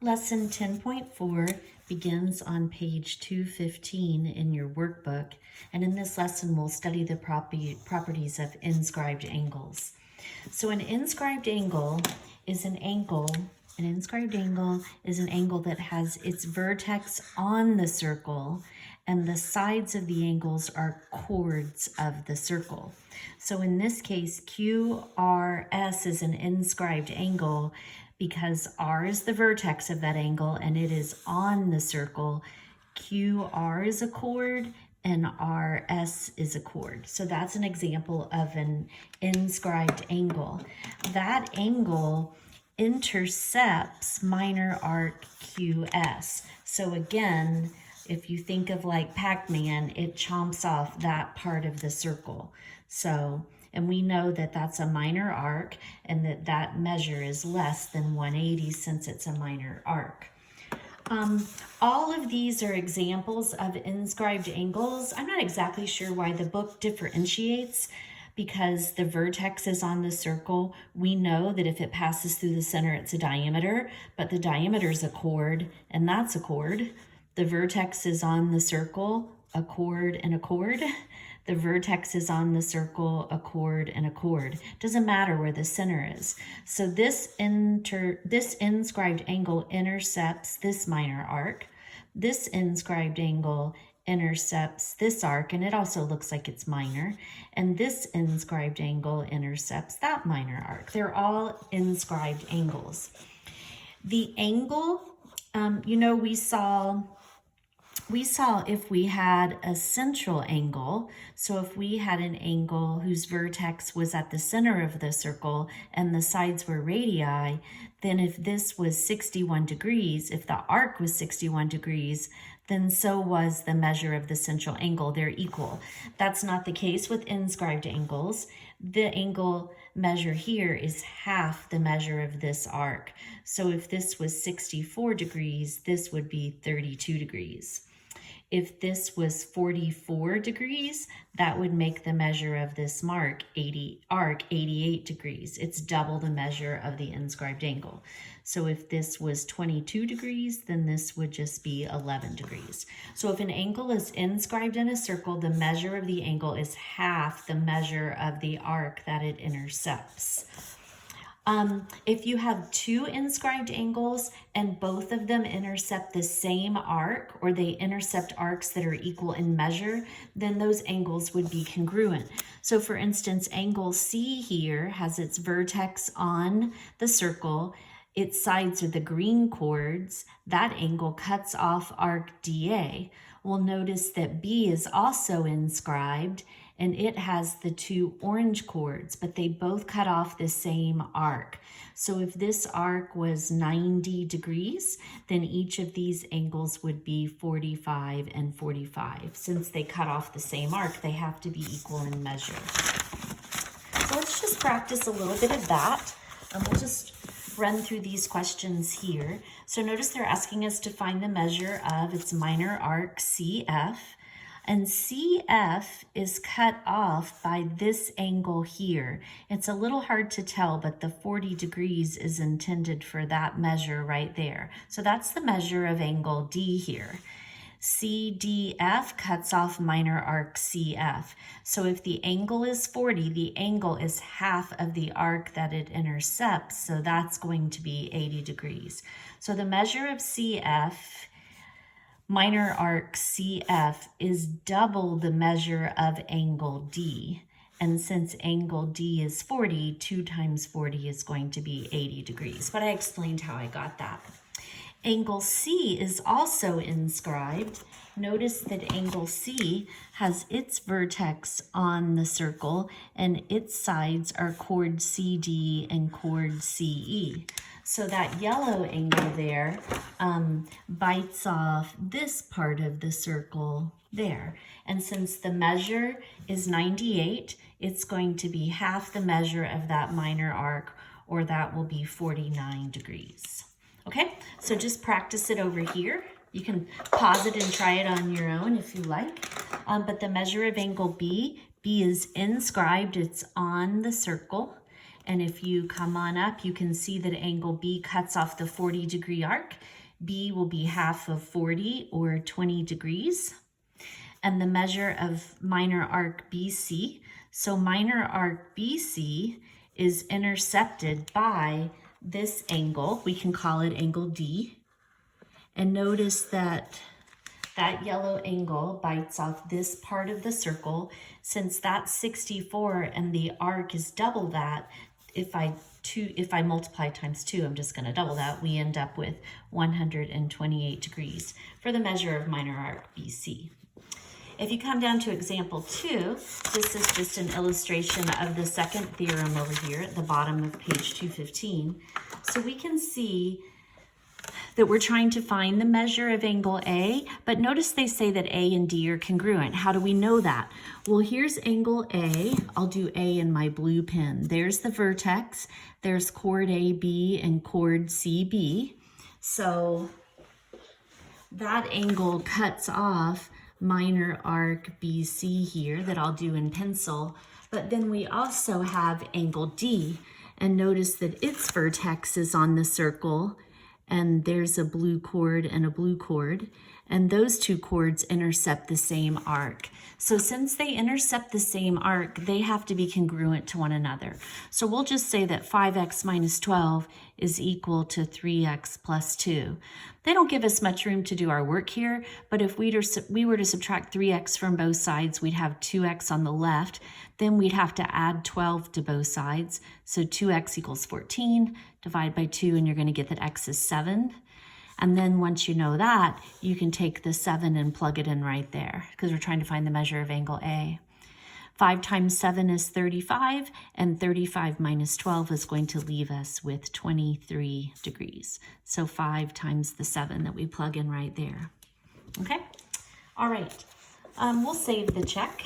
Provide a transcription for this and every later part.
Lesson 10.4 begins on page 215 in your workbook, and in this lesson we'll study the properties of inscribed angles. So an inscribed angle is an angle that has its vertex on the circle, and the sides of the angles are chords of the circle. So in this case, QRS is an inscribed angle because R is the vertex of that angle and it is on the circle. QR is a chord and RS is a chord. So that's an example of an inscribed angle. That angle intercepts minor arc QS. So again, if you think of like Pac-Man, it chomps off that part of the circle. So, and we know that that's a minor arc and that measure is less than 180 since it's a minor arc. All of these are examples of inscribed angles. I'm not exactly sure why the book differentiates because the vertex is on the circle. We know that if it passes through the center, it's a diameter, but the diameter is a chord, and that's a chord. The vertex is on the circle, a chord and a chord. The vertex is on the circle, a chord and a chord. Doesn't matter where the center is. So this inscribed angle intercepts this minor arc. This inscribed angle intercepts this arc, and it also looks like it's minor. And this inscribed angle intercepts that minor arc. They're all inscribed angles. The angle, we saw if we had a central angle, so if we had an angle whose vertex was at the center of the circle and the sides were radii, then if this was 61 degrees, if the arc was 61 degrees, then so was the measure of the central angle. They're equal. That's not the case with inscribed angles. The angle measure here is half the measure of this arc. So if this was 64 degrees, this would be 32 degrees. If this was 44 degrees, that would make the measure of this arc 88 degrees. It's double the measure of the inscribed angle. So if this was 22 degrees, then this would just be 11 degrees. So if an angle is inscribed in a circle, the measure of the angle is half the measure of the arc that it intercepts. If you have two inscribed angles and both of them intercept the same arc, or they intercept arcs that are equal in measure, then those angles would be congruent. So for instance, angle C here has its vertex on the circle. Its sides are the green chords. That angle cuts off arc DA. We'll notice that B is also inscribed, and it has the two orange chords, but they both cut off the same arc. So if this arc was 90 degrees, then each of these angles would be 45 and 45. Since they cut off the same arc, they have to be equal in measure. So let's just practice a little bit of that. We'll just run through these questions here. So notice they're asking us to find the measure of its minor arc CF. And CF is cut off by this angle here. It's a little hard to tell, but the 40 degrees is intended for that measure right there. So that's the measure of angle D here. CDF cuts off minor arc CF. So if the angle is 40, the angle is half of the arc that it intercepts. So that's going to be 80 degrees. So the measure of CF, minor arc CF, is double the measure of angle D. And since angle D is 40, 2 times 40 is going to be 80 degrees. But I explained how I got that. Angle C is also inscribed. Notice that angle C has its vertex on the circle and its sides are chord CD and chord CE. So that yellow angle there bites off this part of the circle there. And since the measure is 98, it's going to be half the measure of that minor arc, or that will be 49 degrees. Okay, so just practice it over here. You can pause it and try it on your own if you like. But the measure of angle B is inscribed, it's on the circle. And if you come on up, you can see that angle B cuts off the 40-degree arc. B will be half of 40 or 20 degrees. And the measure of minor arc BC. So minor arc BC is intercepted by this angle. We can call it angle D. And notice that that yellow angle bites off this part of the circle. Since that's 64 and the arc is double that, if I multiply times 2, I'm just going to double that, we end up with 128 degrees for the measure of minor arc BC. If you come down to example 2, this is just an illustration of the second theorem over here at the bottom of page 215. So we can see that we're trying to find the measure of angle A, but notice they say that A and D are congruent. How do we know that? Well, here's angle A. I'll do A in my blue pen. There's the vertex. There's chord AB and chord CB. So that angle cuts off minor arc BC here that I'll do in pencil. But then we also have angle D, and notice that its vertex is on the circle, and there's a blue chord and a blue chord, and those two chords intercept the same arc. So since they intercept the same arc, they have to be congruent to one another. So we'll just say that 5x minus 12 is equal to 3x plus 2. They don't give us much room to do our work here, but if we were to subtract 3x from both sides, we'd have 2x on the left. Then we'd have to add 12 to both sides. So 2x equals 14, divide by 2, and you're going to get that x is 7. And then once you know that, you can take the 7 and plug it in right there, because we're trying to find the measure of angle A. 5 times 7 is 35, and 35 minus 12 is going to leave us with 23 degrees. So 5 times the 7 that we plug in right there. Okay? All right. We'll save the check.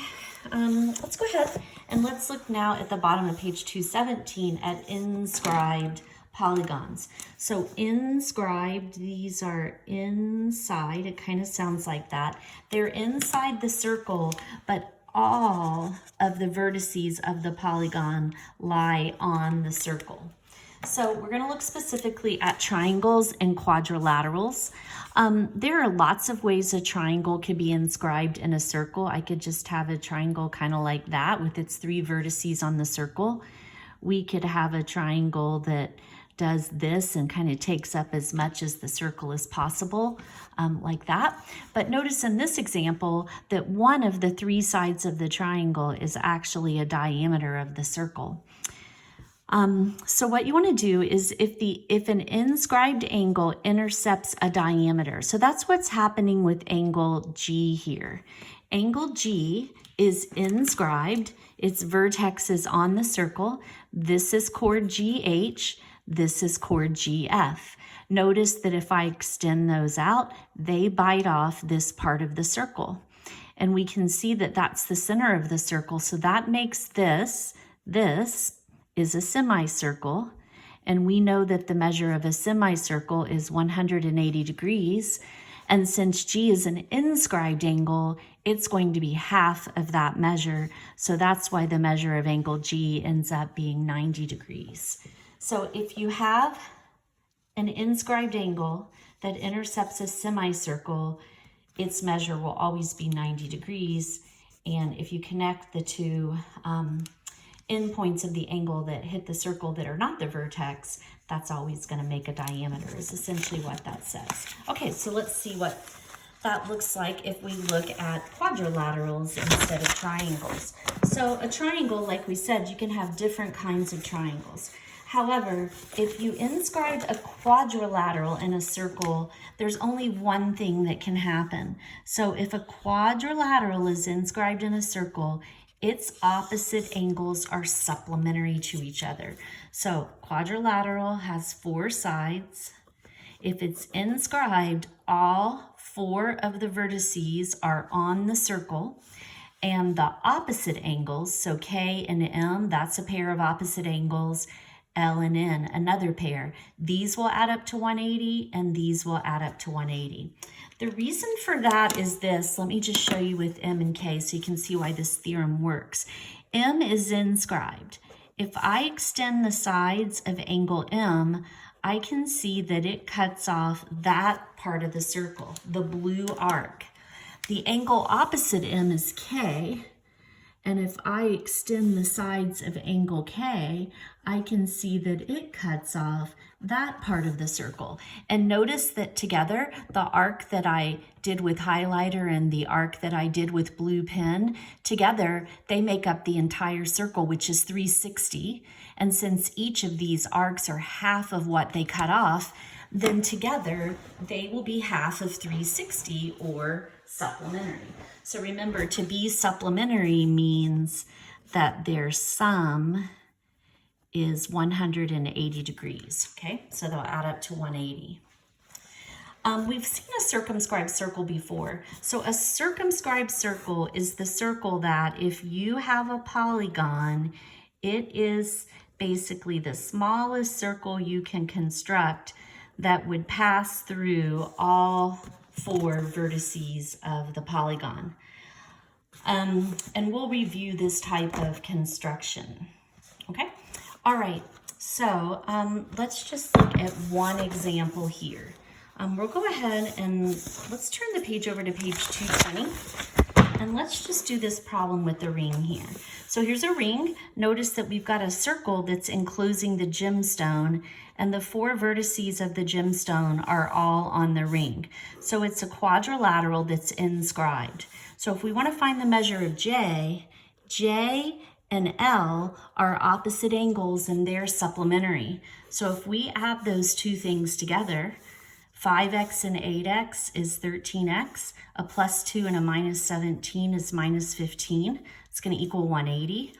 Let's go ahead and let's look now at the bottom of page 217 at inscribed polygons. So inscribed, these are inside. It kind of sounds like that. They're inside the circle, but all of the vertices of the polygon lie on the circle. So we're going to look specifically at triangles and quadrilaterals. There are lots of ways a triangle could be inscribed in a circle. I could just have a triangle kind of like that with its 3 vertices on the circle. We could have a triangle that does this and kind of takes up as much as the circle as possible, like that. But notice in this example that one of the 3 sides of the triangle is actually a diameter of the circle. So what you want to do is if an inscribed angle intercepts a diameter, so that's what's happening with angle G here. Angle G is inscribed, its vertex is on the circle. This is chord GH, this is chord GF. Notice that if I extend those out, they bite off this part of the circle. And we can see that that's the center of the circle, so that makes this is a semicircle, and we know that the measure of a semicircle is 180 degrees, and since G is an inscribed angle, it's going to be half of that measure, so that's why the measure of angle G ends up being 90 degrees. So if you have an inscribed angle that intercepts a semicircle, its measure will always be 90 degrees, and if you connect the two endpoints of the angle that hit the circle that are not the vertex, that's always going to make a diameter, is essentially what that says. Okay, so let's see what that looks like if we look at quadrilaterals instead of triangles. So a triangle, like we said, you can have different kinds of triangles. However, if you inscribe a quadrilateral in a circle, there's only one thing that can happen. So if a quadrilateral is inscribed in a circle, its opposite angles are supplementary to each other. So quadrilateral has 4 sides. If it's inscribed, all 4 of the vertices are on the circle, and the opposite angles, so K and M, that's a pair of opposite angles, L and N, another pair. These will add up to 180, and these will add up to 180. The reason for that is this. Let me just show you with M and K so you can see why this theorem works. M is inscribed. if I extend the sides of angle M, I can see that it cuts off that part of the circle, the blue arc. The angle opposite M is K, and if I extend the sides of angle K, I can see that it cuts off that part of the circle. And notice that together, the arc that I did with highlighter and the arc that I did with blue pen, together they make up the entire circle, which is 360. And since each of these arcs are half of what they cut off, then together they will be half of 360, or supplementary. So remember, to be supplementary means that their sum is 180 degrees, okay? So they'll add up to 180. We've seen a circumscribed circle before. So a circumscribed circle is the circle that if you have a polygon, it is basically the smallest circle you can construct that would pass through all 4 vertices of the polygon. And we'll review this type of construction, okay? All right, so let's just look at one example here. We'll go ahead and let's turn the page over to page 220. And let's just do this problem with the ring here. So here's a ring. Notice that we've got a circle that's enclosing the gemstone, and the 4 vertices of the gemstone are all on the ring. So it's a quadrilateral that's inscribed. So if we want to find the measure of J, J and L are opposite angles and they're supplementary. So if we add those two things together, 5x and 8x is 13x. A plus 2 and a minus 17 is minus 15. It's going to equal 180.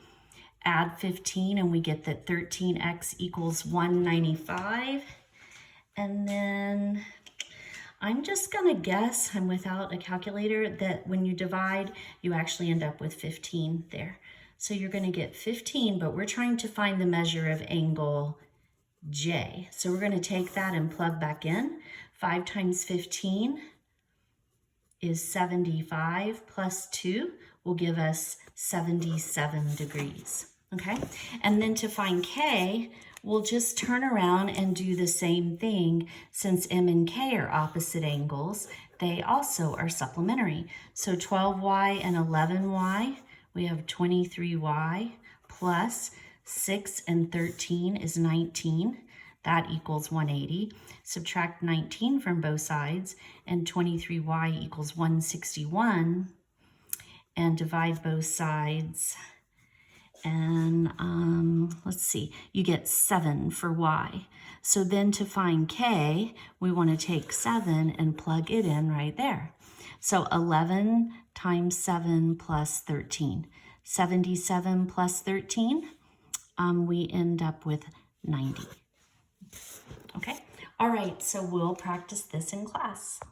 Add 15 and we get that 13x equals 195. And then I'm just going to guess, I'm without a calculator, that when you divide, you actually end up with 15 there. So you're going to get 15, but we're trying to find the measure of angle J. So we're going to take that and plug back in. 5 times 15 is 75, plus 2 will give us 77 degrees, okay? And then to find K, we'll just turn around and do the same thing. Since M and K are opposite angles, they also are supplementary. So 12y and 11y, we have 23y, plus 6 and 13 is 19. That equals 180. Subtract 19 from both sides, and 23y equals 161. And divide both sides. And let's see, you get 7 for y. So then to find k, we want to take 7 and plug it in right there. So 11 times 7 plus 13. 77 plus 13, we end up with 90. Okay, all right, so we'll practice this in class.